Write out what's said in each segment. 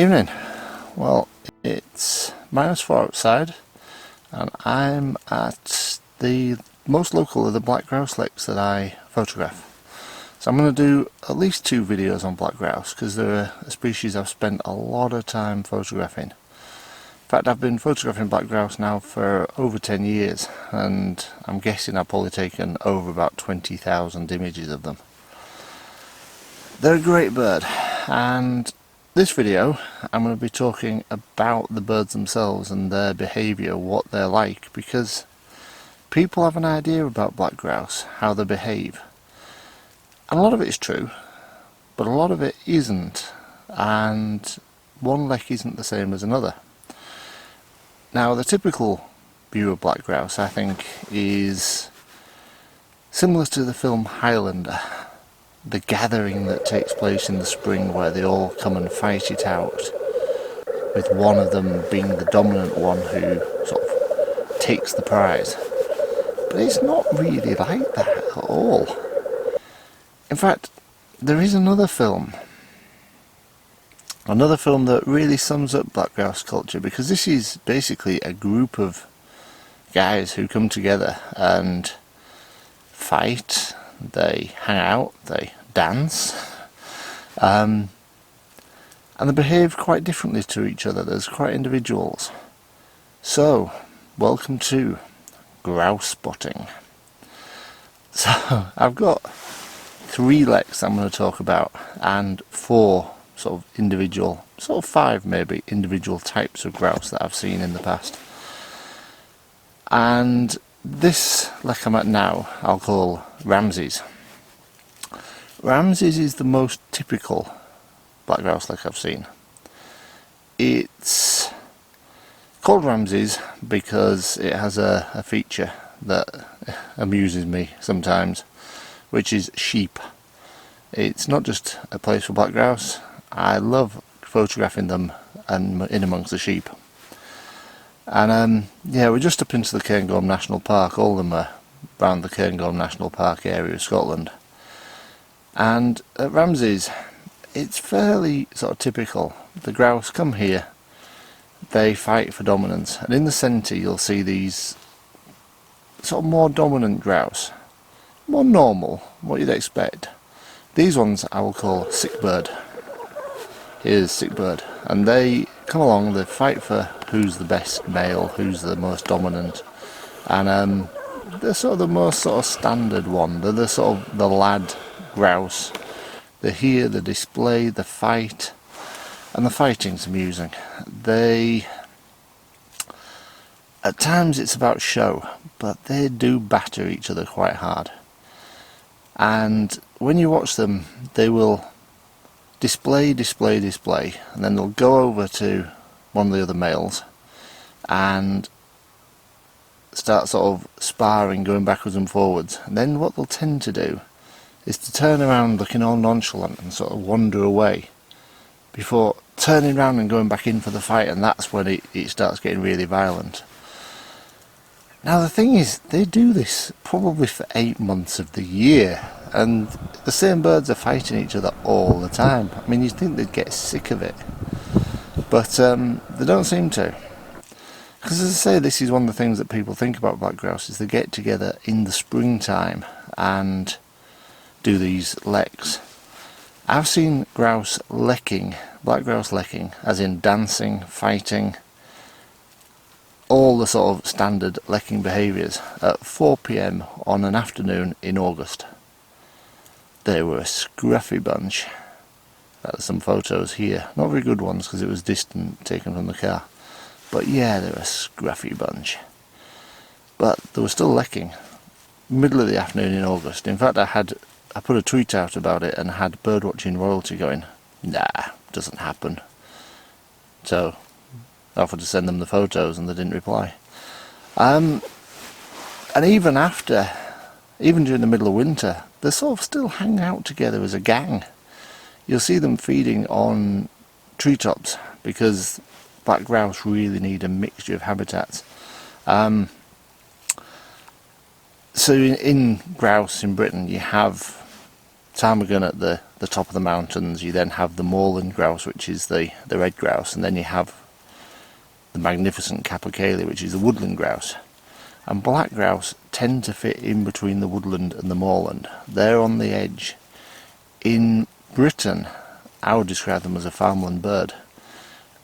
evening. Well, it's -4 outside and I'm at the most local of the Black Grouse lakes that I photograph. So I'm going to do at least 2 videos on Black Grouse because they're a species I've spent a lot of time photographing. In fact, I've been photographing Black Grouse now for over 10 years and I'm guessing I've probably taken over about 20,000 images of them. They're a great bird, and this video I'm going to be talking about the birds themselves and their behaviour, what they're like, because people have an idea about Black Grouse, how they behave. And a lot of it is true, but a lot of it isn't, and one lek isn't the same as another. Now, the typical view of Black Grouse, I think, is similar to the film Highlander. The gathering that takes place in the spring where they all come and fight it out, with one of them being the dominant one who sort of takes the prize. But it's not really like that at all. In fact, there is another film that really sums up Black Grouse culture, because this is basically a group of guys who come together and fight. They hang out, they dance, and they behave quite differently to each other. There's quite individuals. So, welcome to grouse spotting. So, I've got 3 leks I'm going to talk about, and 4 sort of individual, sort of 5 maybe, individual types of grouse that I've seen in the past. And this lek I'm at now, I'll call Ramses. Ramses is the most typical Black Grouse lek I've seen. It's called Ramses because it has a feature that amuses me sometimes, which is sheep. It's not just a place for Black Grouse. I love photographing them and in amongst the sheep. And yeah, we're just up into the Kirriemuir National Park. All of them are around the Kirriemuir National Park area of Scotland. And at Ramses, it's fairly sort of typical. The grouse come here, they fight for dominance, and in the centre you'll see these sort of more dominant grouse, more normal, what you'd expect. These ones I will call sick bird. Here's sick bird, and they come along, they fight for who's the best male, who's the most dominant, and they're sort of the most sort of standard one. They're the sort of the lad grouse. They're here, they display, they fight, and the fighting's amusing. They, at times it's about show, but they do batter each other quite hard. And when you watch them, they will display, and then they'll go over to one of the other males and start sort of sparring, going backwards and forwards. And then what they'll tend to do is to turn around looking all nonchalant and sort of wander away before turning around and going back in for the fight, and that's when it starts getting really violent. Now the thing is, they do this probably for 8 months of the year, and the same birds are fighting each other all the time. I mean, you'd think they'd get sick of it, but they don't seem to. Because as I say, this is one of the things that people think about Black Grouse, is they get together in the springtime and do these leks. I've seen grouse lekking, Black Grouse lekking, as in dancing, fighting, all the sort of standard lekking behaviours at 4 PM on an afternoon in August. They were a scruffy bunch. There's some photos here, not very good ones because it was distant, taken from the car, but yeah, they're a scruffy bunch. But they were still lekking, middle of the afternoon in August. In fact, I put a tweet out about it and had birdwatching royalty going, nah, doesn't happen. So I offered to send them the photos and they didn't reply. And even during the middle of winter, they sort of still hang out together as a gang. You'll see them feeding on treetops because Black Grouse really need a mixture of habitats. So in grouse in Britain, you have ptarmigan at the the top of the mountains, you then have the moorland grouse, which is the red grouse, and then you have the magnificent capercaillie, which is the woodland grouse. And black grouse tend to fit in between the woodland and the moorland. They're on the edge. In Britain, I would describe them as a farmland bird.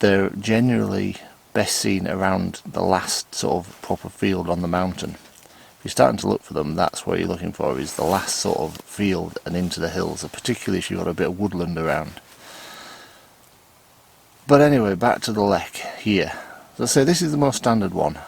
They're generally best seen around the last sort of proper field on the mountain. If you're starting to look for them, that's what you're looking for, is the last sort of field and into the hills, particularly if you've got a bit of woodland around. But anyway, back to the lek here. As I say, this is the most standard one,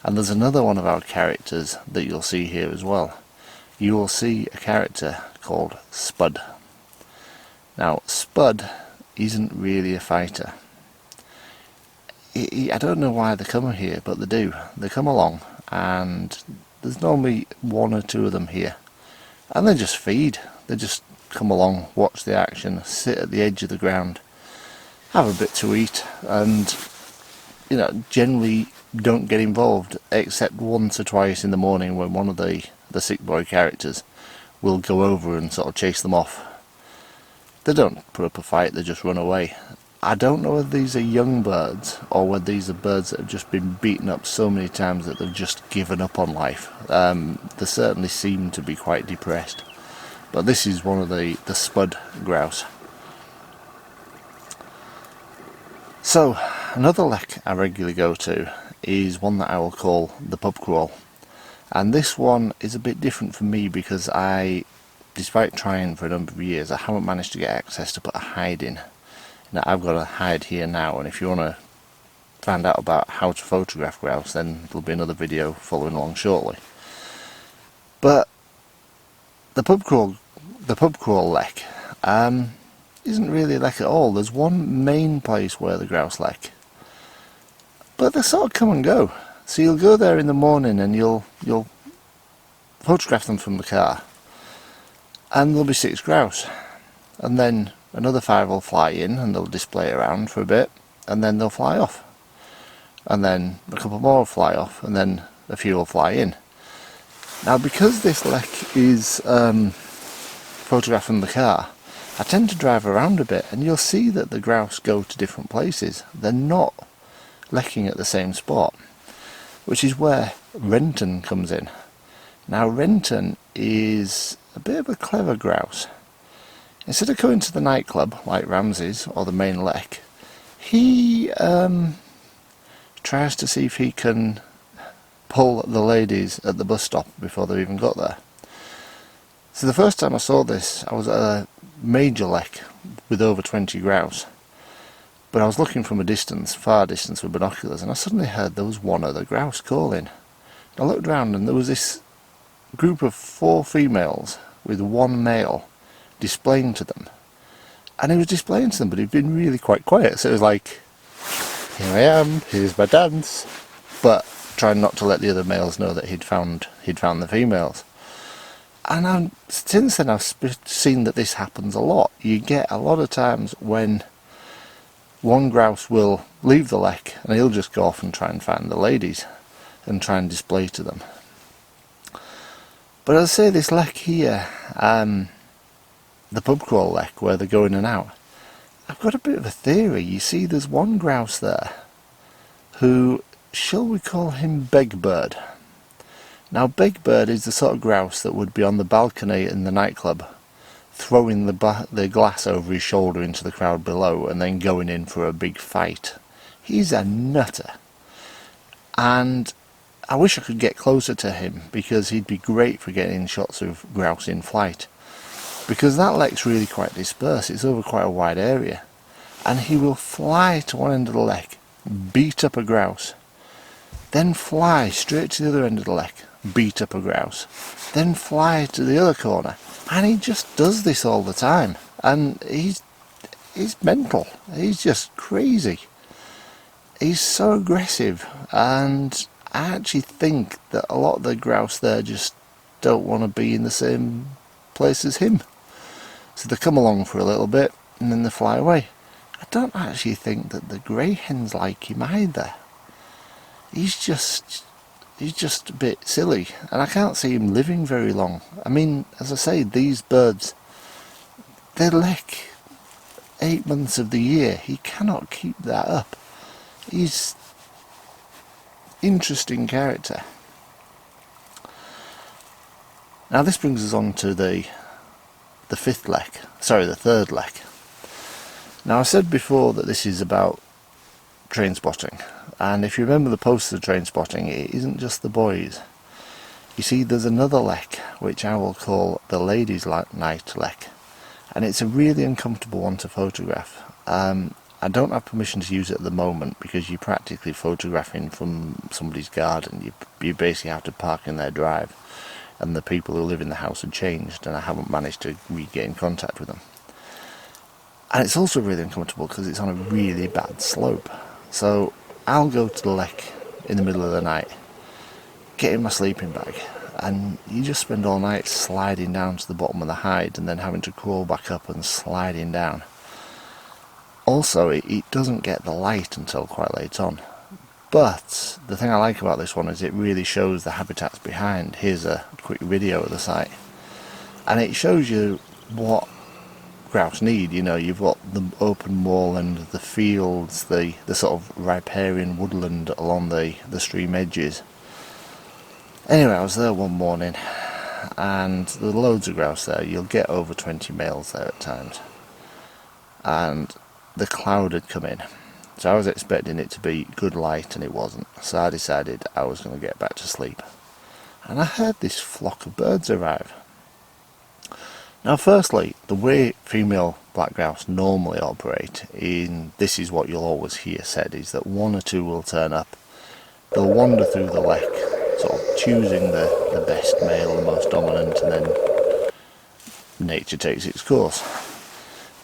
and there's another one of our characters that you'll see here as well. You will see a character called Spud. Now, Spud isn't really a fighter. I don't know why they come here, but they do. They come along, and there's normally one or two of them here, and they just feed. They just come along, watch the action, sit at the edge of the ground, have a bit to eat, and generally don't get involved, except once or twice in the morning when one of the sick boy characters will go over and sort of chase them off. They don't put up a fight, they just run away. I don't know whether these are young birds or whether these are birds that have just been beaten up so many times that they've just given up on life. They certainly seem to be quite depressed. But this is one of the Spud grouse. So, another lek I regularly go to is one that I will call the pub crawl. And this one is a bit different for me because despite trying for a number of years, I haven't managed to get access to put a hide in. Now, I've got a hide here now, and if you want to find out about how to photograph grouse, then there'll be another video following along shortly. But the pub crawl lek isn't really a lek at all. There's one main place where the grouse lek, but they sort of come and go. So you'll go there in the morning and you'll photograph them from the car, and there'll be 6 grouse, and then another 5 will fly in and they'll display around for a bit, and then they'll fly off, and then a couple more will fly off, and then a few will fly in. Now, because this lek is photographed from the car, I tend to drive around a bit, and you'll see that the grouse go to different places. They're not lekking at the same spot, which is where Renton comes in. Now, Renton is a bit of a clever grouse. Instead of going to the nightclub like Ramses or the main lek, he tries to see if he can pull the ladies at the bus stop before they even got there. So the first time I saw this, I was at a major lek with over 20 grouse, but I was looking from a distance, far distance with binoculars, and I suddenly heard there was one other grouse calling. I looked round and there was this group of 4 females with 1 male displaying to them, and he was displaying to them, but he'd been really quite quiet, so it was like, here I am, here's my dance, but trying not to let the other males know that he'd found the females. And since then I've seen that this happens a lot. You get a lot of times when one grouse will leave the lek and he'll just go off and try and find the ladies and try and display to them. But as I say, this lek here, the pub crawl lek where they're going in and out, I've got a bit of a theory. You see, there's one grouse there who, shall we call him Begbird? Now, Begbird is the sort of grouse that would be on the balcony in the nightclub, throwing the glass over his shoulder into the crowd below and then going in for a big fight. He's a nutter, and I wish I could get closer to him because he'd be great for getting shots of grouse in flight, because that lek's really quite dispersed. It's over quite a wide area, and he will fly to one end of the lek, beat up a grouse, then fly straight to the other end of the lek, beat up a grouse, then fly to the other corner, and he just does this all the time, and he's mental. He's just crazy. He's so aggressive, and I actually think that a lot of the grouse there just don't want to be in the same place as him, so they come along for a little bit and then they fly away. I don't actually think that the grey hens like him either. He's just a bit silly, and I can't see him living very long. I mean, as I say, these birds, they lek 8 months of the year. He cannot keep that up. He's interesting character. Now this brings us on to the third lek. Now I said before that this is about train spotting, and if you remember the poster of train spotting, it isn't just the boys. You see, there's another lek which I will call the ladies' night lek, and it's a really uncomfortable one to photograph. I don't have permission to use it at the moment because you're practically photographing from somebody's garden. You basically have to park in their drive, and the people who live in the house have changed, and I haven't managed to get in contact with them. And it's also really uncomfortable because it's on a really bad slope. So I'll go to the lek in the middle of the night, get in my sleeping bag, and you just spend all night sliding down to the bottom of the hide and then having to crawl back up and sliding down. Also, it doesn't get the light until quite late on. But the thing I like about this one is it really shows the habitats behind. Here's a quick video of the site. And it shows you what grouse need. You know, you've got the open moorland, the fields, the sort of riparian woodland along the stream edges. Anyway, I was there one morning and there were loads of grouse there. You'll get over 20 males there at times. And the cloud had come in. So I was expecting it to be good light, and it wasn't. So I decided I was going to get back to sleep. And I heard this flock of birds arrive. Now firstly, the way female black grouse normally operate, this is what you'll always hear said, is that one or two will turn up. They'll wander through the lek, sort of choosing the best male, the most dominant, and then nature takes its course.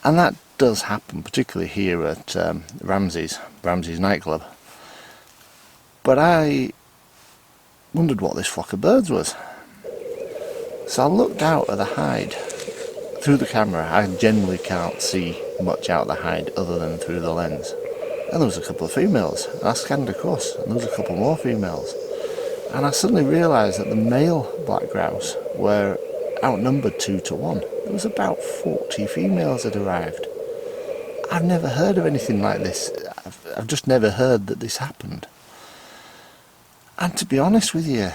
And that does happen, particularly here at Ramses nightclub. But I wondered what this flock of birds was. So I looked out at the hide through the camera. I generally can't see much out of the hide other than through the lens. And there was a couple of females. And I scanned across, and there was a couple more females. And I suddenly realised that the male black grouse were outnumbered 2 to 1. There was about 40 females had arrived. I've never heard of anything like this. I've just never heard that this happened. And to be honest with you,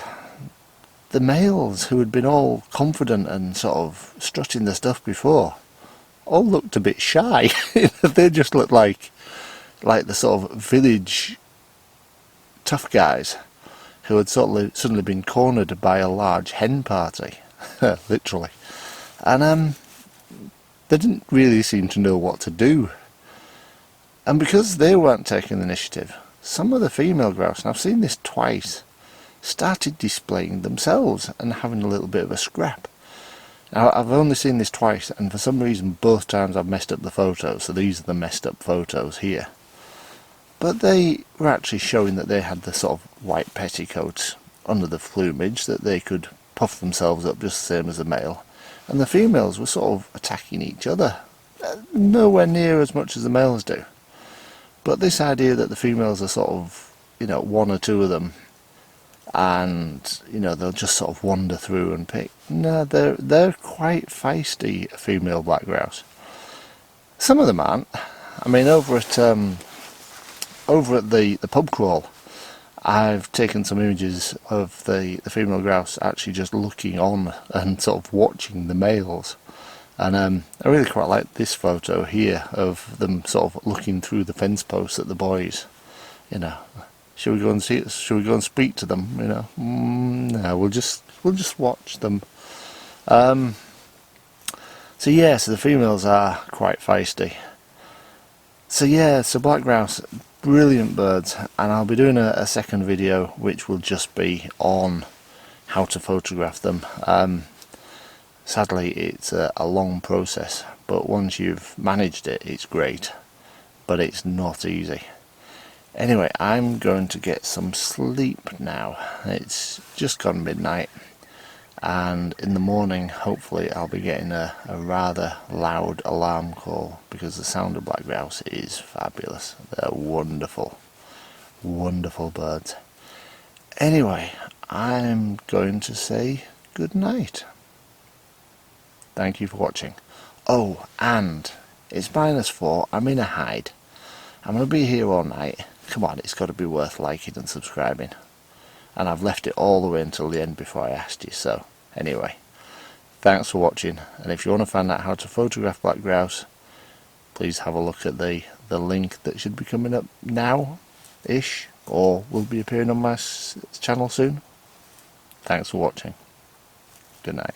the males who had been all confident and sort of strutting their stuff before all looked a bit shy. They just looked like the sort of village tough guys who had suddenly been cornered by a large hen party, literally. And they didn't really seem to know what to do. And because they weren't taking the initiative, some of the female grouse, and I've seen this twice, started displaying themselves and having a little bit of a scrap. Now I've only seen this twice, and for some reason both times I've messed up the photos, so these are the messed up photos here. But they were actually showing that they had the sort of white petticoats under the plumage, that they could puff themselves up just the same as the male. And the females were sort of attacking each other, nowhere near as much as the males do. But this idea that the females are sort of, one or two of them, and they'll just sort of wander through and pick. No, they're quite feisty, female black grouse. Some of them aren't. I mean, over at the pub crawl, I've taken some images of the female grouse actually just looking on and sort of watching the males. And I really quite like this photo here of them sort of looking through the fence posts at the boys. Should we go and see it? Should we go and speak to them? No, we'll just watch them. So the females are quite feisty. So black grouse, brilliant birds, and I'll be doing a second video which will just be on how to photograph them. Sadly, it's a long process, but once you've managed it, it's great, but it's not easy. Anyway, I'm going to get some sleep now. It's just gone midnight, and in the morning hopefully I'll be getting a rather loud alarm call, because the sound of black grouse is fabulous. They're wonderful, wonderful birds. Anyway, I'm going to say good night. Thank you for watching. Oh, and it's -4, I'm in a hide. I'm going to be here all night. Come on, it's got to be worth liking and subscribing. And I've left it all the way until the end before I asked you, so anyway. Thanks for watching, and if you want to find out how to photograph black grouse, please have a look at the link that should be coming up now-ish, or will be appearing on my channel soon. Thanks for watching. Good night.